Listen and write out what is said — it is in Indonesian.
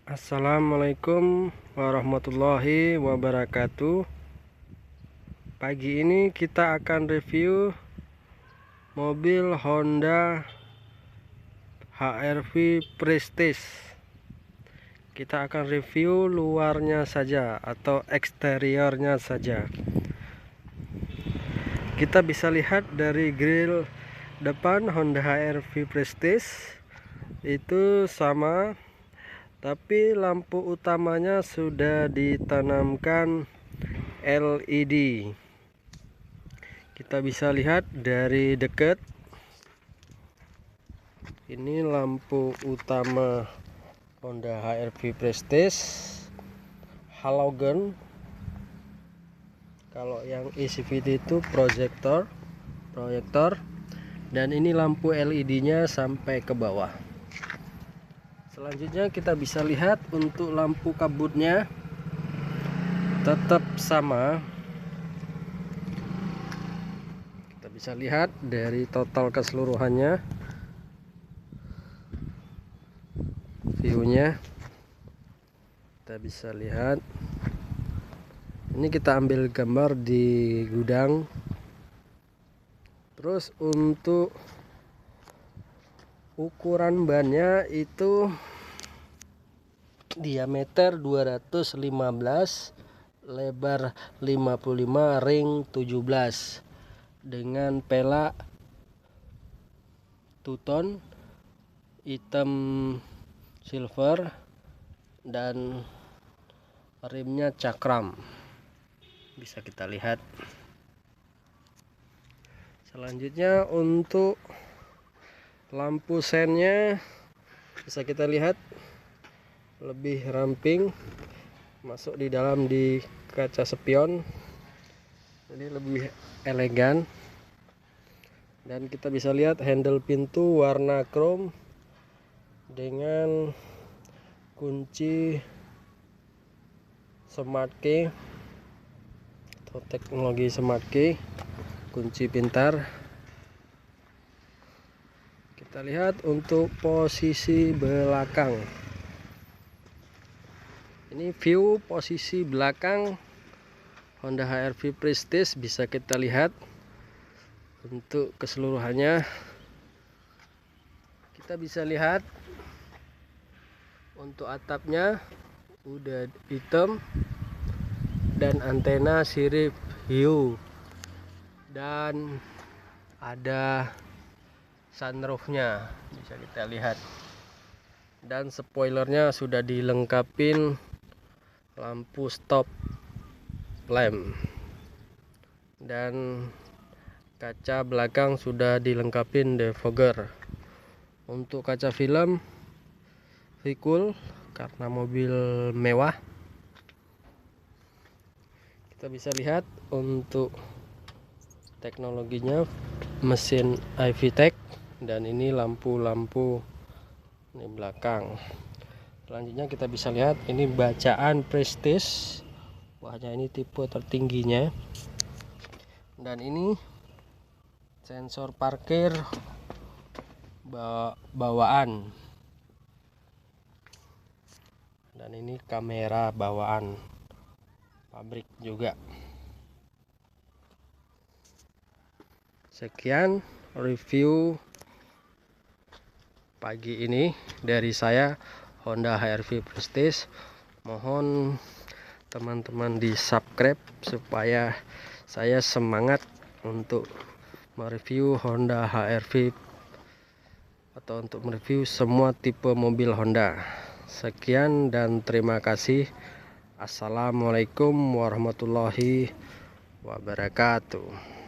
Assalamualaikum warahmatullahi wabarakatuh. Pagi ini kita akan review mobil Honda HR-V Prestige. Kita akan review luarnya saja atau eksteriornya saja. Kita bisa lihat dari grill depan Honda HR-V Prestige itu sama, tapi lampu utamanya sudah ditanamkan LED. Kita bisa lihat dari dekat. Ini lampu utama Honda HR-V Prestige halogen. Kalau yang ECVT itu proyektor, dan ini lampu LED-nya sampai ke bawah. Selanjutnya kita bisa lihat untuk lampu kabutnya tetap sama. Kita bisa lihat dari total keseluruhannya, viewnya kita bisa lihat. Ini kita ambil gambar di gudang. Terus untuk ukuran bannya itu diameter 215, lebar 55, ring 17 dengan pelak two-tone hitam silver dan rimnya cakram, bisa kita lihat. Selanjutnya untuk lampu sennya bisa kita lihat lebih ramping, masuk di dalam di kaca spion, jadi lebih elegan. Dan kita bisa lihat handle pintu warna chrome dengan kunci smart key atau teknologi smart key, kunci pintar. Kita lihat untuk posisi belakang. Ini view posisi belakang Honda HR-V Prestige, bisa kita lihat untuk keseluruhannya. Kita bisa lihat untuk atapnya udah hitam dan antena sirip hiu, dan ada sunroofnya bisa kita lihat, dan spoilernya sudah dilengkapin lampu stop lamp, dan kaca belakang sudah dilengkapin defogger. Untuk kaca film cool karena mobil mewah. Kita bisa lihat untuk teknologinya mesin iVTEC, dan ini lampu-lampu di belakang. Selanjutnya kita bisa lihat ini bacaan Prestige, wahnya ini tipe tertingginya, dan ini sensor parkir bawaan, dan ini kamera bawaan pabrik juga. Sekian review pagi ini dari saya, Honda HR-V Prestige. Mohon teman-teman di subscribe supaya saya semangat untuk mereview Honda HR-V atau untuk mereview semua tipe mobil Honda. Sekian dan terima kasih. Assalamualaikum warahmatullahi wabarakatuh.